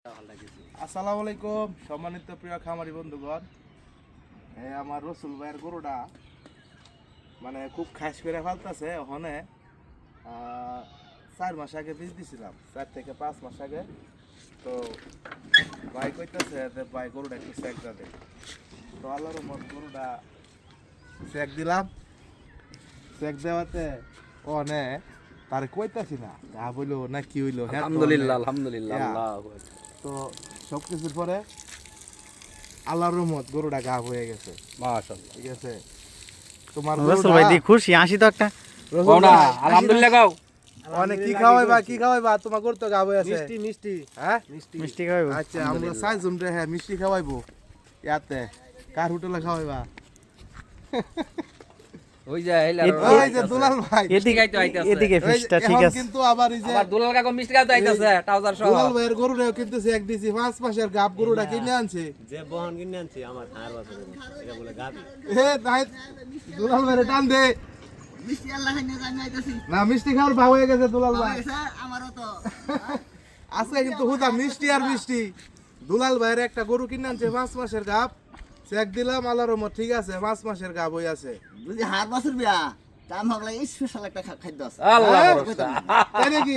আসসালামু আলাইকুম সম্মানিত প্রিয় খামারি বন্ধুগণ, আমার রসুল ভাইয়ের গরুটা মানে খুব খাস করে ফেলতেছে। ওখানে 4 মাস আগে বীজ দিছিলাম, 4 থেকে 5 মাস আগে। তো ভাই কইতেছে যে ভাই গরুটা একটু চেক দেবে। তো আল্লাহর রহমত গরুটা চেক দিলাম। চেক দেওয়াতে ওনে তার কইতাছি না গা বইলো না কি হইলো। আলহামদুলিল্লাহ আলহামদুলিল্লাহ আল্লাহু আকবার। তো সব কিছুর পরে আল্লাহর রহমত গরুটা গা হয়ে গেছে, মাশাআল্লাহ। ঠিক আছে। তোমার রসুল ভাই দিয়ে খুশি হাসি তো একটা কও না আলহামদুলিল্লাহ কও। অনেক কি খাওয়াইবা তোমার গরু তো গা হয়ে আছে। মিষ্টি হ্যাঁ মিষ্টি খাওয়াইবো। আচ্ছা আমরা সাইজুম রে, হ্যাঁ মিষ্টি খাওয়াইবো। ইয়াতে কার হোটেলে খাওয়াইবা? ওই যে ওই যে দুলাল ভাই এদিকে আইতো আইতাছে। এদিকে ফিশটা ঠিক এখন আছে। কিন্তু আবার এই যে আবার দুলাল কাকা মিষ্টি খাইতে আইতাছে ট্রাউজার সহ। দুলাল ভাইয়ের গরুটাও কিন্তু এক দিছি 5 মাসের গাব গরুটা কিনে আনছে। যে বহন কিনে আনছি আমার 4 বছরের এটা বলে গাবি এ নাই দুলাল ভাইয়ের টান দে। মিষ্টি আল্লাহ খাইনে জানি আইতাছি না মিষ্টি খাওয়ার ভাগ হয়ে গেছে দুলাল ভাই। স্যার আমারও তো আজকে কিন্তু হুদা মিষ্টি আর মিষ্টি। দুলাল ভাইয়ের একটা গরু কিনে আনছে 5 মাসের গাব, চেক দিলাম আল্লাহর রহমত ঠিক আছে, 5 মাসের গাব হই আছে। যদি হাত বছর বিয়া তা আমি ভাবলাম স্পেশাল একটা খাদ্য আছে আল্লাহ হ্যাঁ? ভরসা। তাই নাকি?